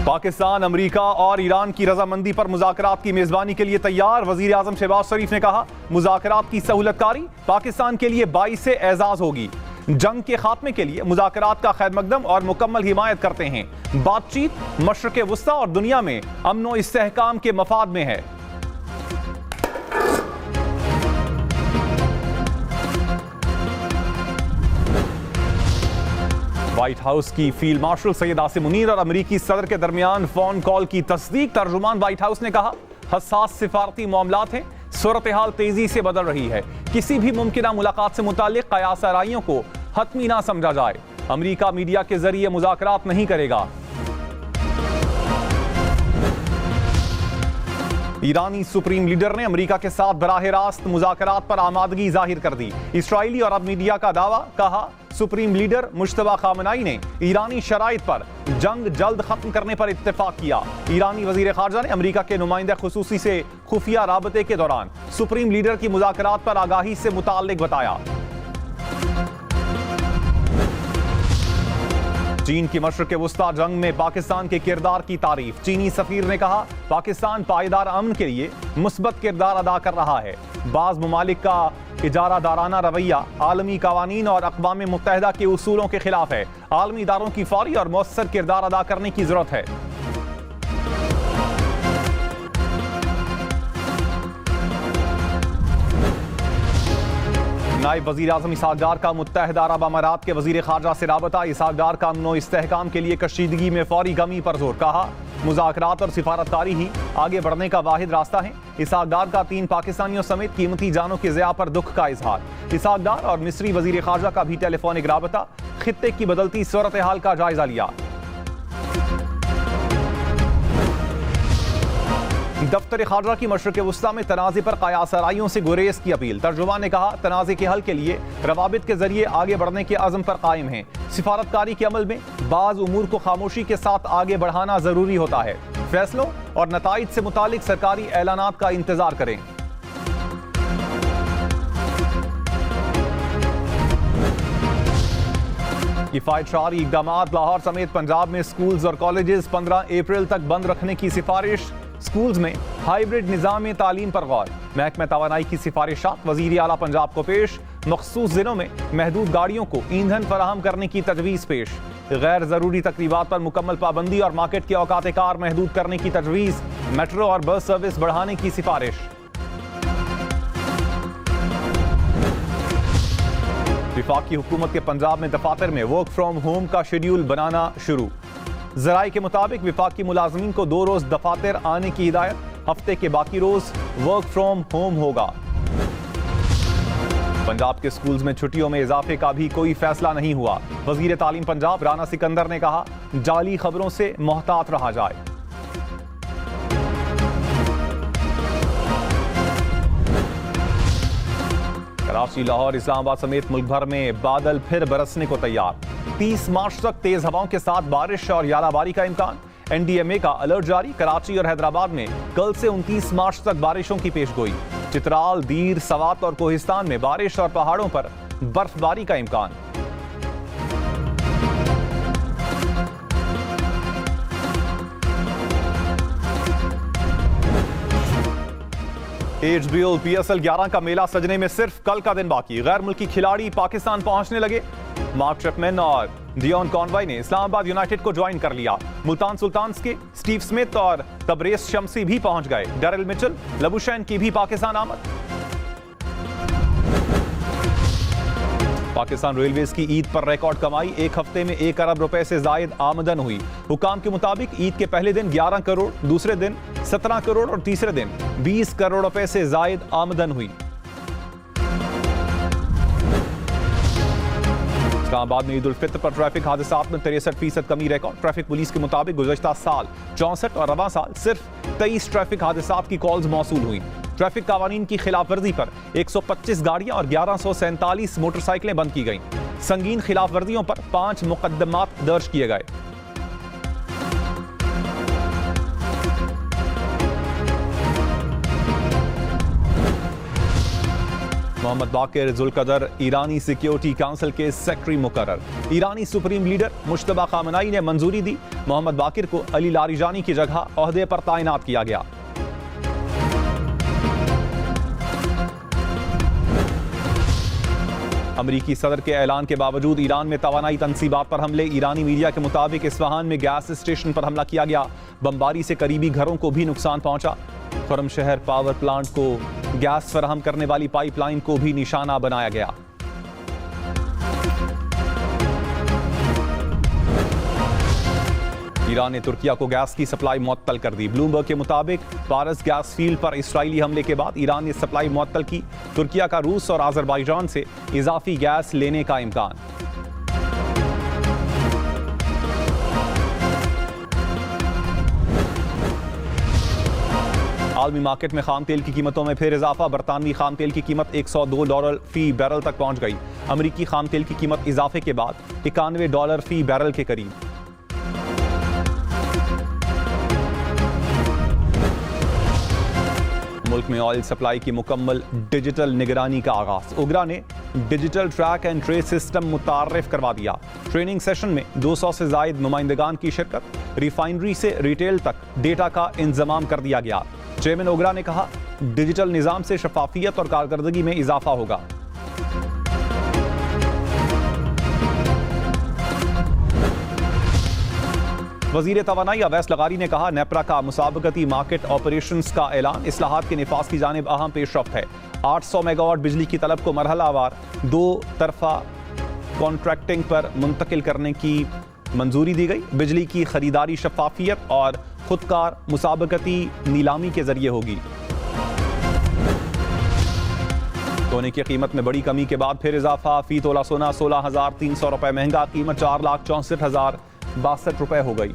Pakistan, America और Iran की रजामंदी पर मुज़ाकरात की मेजबानी के लिए तैयार। वजीर आज़म शहबाज शरीफ ने कहा, मुज़ाकरात की सहूलतकारी पाकिस्तान के लिए बाइस एजाज होगी। जंग के खात्मे के लिए मुज़ाकरात का खैर मकदम और मुकम्मल हिमायत करते हैं। बातचीत मशरक़ वुस्ता और दुनिया में अमन व इस्तेहकाम के मफाद में है। व्हाइट हाउस की फील्ड मार्शल सैयद आसिम मुनीर और अमेरिकी सदर के दरमियान फोन कॉल की तस्दीक। तर्जुमान व्हाइट हाउस ने कहा, हसास सिफारती मामलात हैं, सूरत हाल तेजी से बदल रही है। किसी भी मुमकिना मुलाकात से मुतालिक कयास आराइयों को हतमी ना समझा जाए। अमेरिका मीडिया के जरिए मुज़ाकरात नहीं करेगा। ईरानी सुप्रीम लीडर ने अमेरिका के साथ बराह रास्त मुज़ाकरात पर आमादगी जाहिर कर दी। इसराइली और अरब मीडिया का दावा। कहा, सुप्रीम लीडर मुश्तबा खामनाई ने ईरानी शराइत पर जंग जल्द खत्म करने पर इत्तेफाक किया। ईरानी वजीर खारजा ने अमेरिका के नुमाइंदा खुसूसी से खुफिया राबते के दौरान सुप्रीम लीडर की मुज़ाकरात पर आगाही से मुताल्लिक बताया। चीन की मशरक़ वुस्ता जंग में पाकिस्तान के किरदार की तारीफ। चीनी सफीर ने कहा, पाकिस्तान पायदार अमन के लिए मुस्बत किरदार अदा कर रहा है। बाज़ ममालिक का इजारादाराना रवैया आलमी कवानीन और अक़वाम मुत्तहिदा के उसूलों के खिलाफ है। आलमी इदारों की फौरी और मौसर किरदार अदा करने की जरूरत है। नायब वज़ीर आज़म इसहाक़ डार का मुत्तहिदा अरब अमारात के वज़ीर ख़ारजा से राबता। इसहाक़ डार का अमन व इस्तेहकाम के लिए कशीदगी में फौरी कमी पर जोर। कहा, मुज़ाकरात और सिफारतकारी ही आगे बढ़ने का वाहिद रास्ता है। इसहाक़ डार का 3 पाकिस्तानियों समेत कीमती जानों के ज़िया पर दुख का इजहार। इसहाक़ डार और मिस्री वज़ीर ख़ारजा का भी टेलीफोनिक राबता। खित्ते की बदलती सूरत हाल का जायजा लिया। दफ्तर खारजा की मशरक़ वुस्ता में तनाज़े पर कयास आराइयों से गुरेज की अपील। तर्जुमान ने कहा, तनाज़े के हल के लिए रवाबित के जरिए आगे बढ़ने के अज़म पर कायम है। सिफारतकारी के अमल में बाज़ उमूर को खामोशी के साथ आगे बढ़ाना जरूरी होता है। फैसलों और नताइज से मुतालिक सरकारी ऐलानात का इंतजार करें। किफ़ायतशारी इक़दामात। लाहौर समेत पंजाब में स्कूल्स और कॉलेजेस 15 अप्रैल तक बंद रखने की सिफारिश। स्कूल्स में हाइब्रिड निज़ाम तालीम पर गौर। महकमा तवानाई की सिफारिशात वज़ीर आला पंजाब को पेश। मखसूस ज़िलों में महदूद गाड़ियों को ईंधन फराहम करने की तजवीज़ पेश। गैर ज़रूरी तकरीबात पर मुकम्मल पाबंदी और मार्केट के औकात कार महदूद करने की तजवीज़। मेट्रो और बस सर्विस बढ़ाने की सिफारिश। वफाकी हुकूमत के पंजाब में दफातर में वर्क फ्राम होम का शेड्यूल बनाना शुरू। ज़राए के मुताबिक वफाकी मुलाजमीन को 2 रोज़ दफातर आने की हिदायत। हफ्ते के बाकी रोज़ वर्क फ्राम होम होगा। पंजाब के स्कूल्स में छुट्टियों में इजाफे का भी कोई फैसला नहीं हुआ। वज़ीर तालीम पंजाब राना सिकंदर ने कहा, जाली खबरों से मोहतात रहा जाए। कराची, लाहौर, इस्लामाबाद समेत मुल्क भर में बादल फिर बरसने को तैयार। 30 मार्च तक तेज हवाओं के साथ बारिश और यालाबारी का इम्कान। NDMA का अलर्ट जारी। कराची और हैदराबाद में कल से 29 मार्च तक बारिशों की पेशगोई। चित्राल, दीर, सवात और कोहिस्तान में बारिश और पहाड़ों पर बर्फबारी का इम्कान। HBO PSL 11 का मेला सजने में सिर्फ कल का दिन बाकी। गैर मुल्की खिलाड़ी पाकिस्तान पहुंचने लगे। मार्क चैपमैन और डियोन कॉनवाई ने इस्लामाबाद यूनाइटेड को ज्वाइन कर लिया। मुल्तान सुल्तान्स के स्टीव स्मिथ और तबरेज शम्सी भी पहुंच गए। डैरिल मिचेल, लबुशैन की भी पाकिस्तान आमद। पाकिस्तान रेलवेज की ईद पर रिकॉर्ड कमाई। एक हफ्ते में 1 अरब रुपए से जायद आमदन हुई। हुकाम के मुताबिक ईद के पहले दिन 11 करोड़, दूसरे दिन 17 करोड़ और तीसरे दिन 20 करोड़ रुपए से जायद आमदन हुई। इस्लामाबाद में ईद उल फित्र पर ट्रैफिक हादसात में 63% कमी रिकॉर्ड। ट्रैफिक पुलिस के मुताबिक गुज़श्ता साल 64 और रवां साल सिर्फ 23 ट्रैफिक हादसात की कॉल्स मौसूल हुई। ट्रैफिक कानून की खिलाफ वर्जी पर 125 गाड़ियां और 1147 मोटरसाइकिलें बंद की गईं। संगीन खिलाफ वर्जियों पर 5 मुकदमात दर्ज किए गए। मोहम्मद बाकिर जुल्कदर ईरानी सिक्योरिटी काउंसिल के सेक्रेटरी मुकर्रर। ईरानी सुप्रीम लीडर मुश्तबा खामनाई ने मंजूरी दी। मोहम्मद बाकिर को अली लारिजानी की जगह ओहदे पर तैनात किया गया। अमरीकी सदर के ऐलान के बावजूद ईरान में तवानाई तनसीबात पर हमले। ईरानी मीडिया के मुताबिक इस्फहान में गैस स्टेशन पर हमला किया गया। बमबारी से करीबी घरों को भी नुकसान पहुंचा। खुरमशहर पावर प्लांट को गैस फराहम करने वाली पाइपलाइन को भी निशाना बनाया गया। ईरान ने तुर्किया को गैस की सप्लाई मुअत्तल कर दी। ब्लूमबर्ग के मुताबिक पारस गैस फील्ड पर इस्राईली हमले के बाद ईरान ने सप्लाई मुअत्तल की। तुर्किया का रूस और आज़रबाईजान से इजाफी गैस लेने का इम्कान। आलमी मार्केट में खाम तेल की कीमतों में फिर इजाफा। बरतानवी खाम तेल की कीमत $102 फी बैरल तक पहुंच गई। अमरीकी खाम तेल की कीमत इजाफे के बाद $91 फी बैरल के करीब। मुल्क में ऑयल सप्लाई की मुकम्मल डिजिटल निगरानी का आगाज। उगरा ने digital track and trace system मुतारिफ करवा दिया। ट्रेनिंग सेशन में 200 से जायद नुमाइंदगान की शिरकत। रिफाइनरी से रिटेल तक डेटा का इंतजाम कर दिया गया। चेयरमैन उगरा ने कहा, डिजिटल निजाम से शफाफियत और कारकर्दगी में इजाफा होगा। वजीर तवानाई अवैस लगारी ने कहा, नेपरा का मुसाबकती मार्केट ऑपरेशंस का ऐलान इस्लाहात के निफाज की जानिब अहम पेशरफ्त है। 800 मेगावाट बिजली की तलब को मरहलावार 2 तरफा कॉन्ट्रैक्टिंग पर मुंतकिल करने की मंजूरी दी गई। बिजली की खरीदारी शफाफियत और खुदकार मुसाबकती नीलामी के जरिए होगी। सोने की कीमत में बड़ी कमी के बाद फिर इजाफा। फी तोला सोना 16,300 रुपए महंगा। कीमत 4,64,062 रुपए हो गई।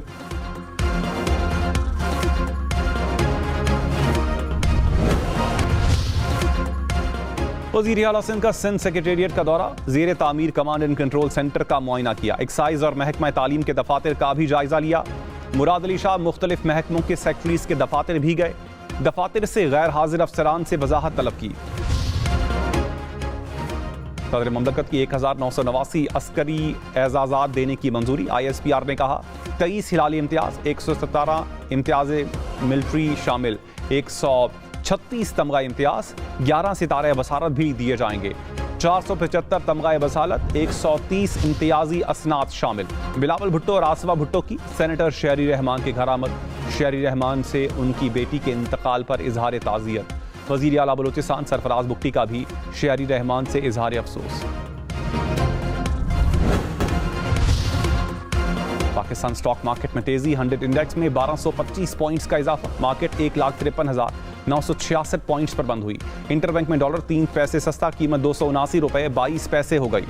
वज़ीर आला सिंध का सिंध सेक्रेटेरिएट का दौरा। ज़ेर तामीर कमांड एंड कंट्रोल सेंटर का मुआयना किया। एक्साइज और महकमा तालीम के दफातर का भी जायजा लिया। मुराद अली शाह मुख्तलिफ महकमों के सेक्रेटरीज के दफातर भी गए। दफातर से गैर हाजिर अफसरान से वजाहत तलब की। सदर ममलकत की 1989 अस्करी एजाज़ात देने की मंजूरी। ISPR ने कहा, 23 हिलाली इम्तियाज, 117 इम्तियाज मिलिट्री शामिल, 136 तमगा इम्तियाज, 11 सितारे बसारत भी दिए जाएंगे। 475 तमगा बसालत, 130 इम्तियाजी असनात शामिल। बिलावल भुट्टो और आसवा भुट्टो की सेनेटर शहरी रहमान के घर आमद। शहरी रहमान से उनकी बेटी के इंतकाल पर इजहार ताज़ियत। वज़ीर आला बलूचिस्तान सरफराज बुख्ती का भी शहरी रहमान से इजहार अफसोस। पाकिस्तान स्टॉक मार्केट में तेजी। 100 इंडेक्स में 1225 पॉइंट्स का इजाफा। मार्केट 1,53,966 पॉइंट्स पर बंद हुई। इंटरबैंक में $3 पैसे सस्ता। कीमत $279.22 हो गई।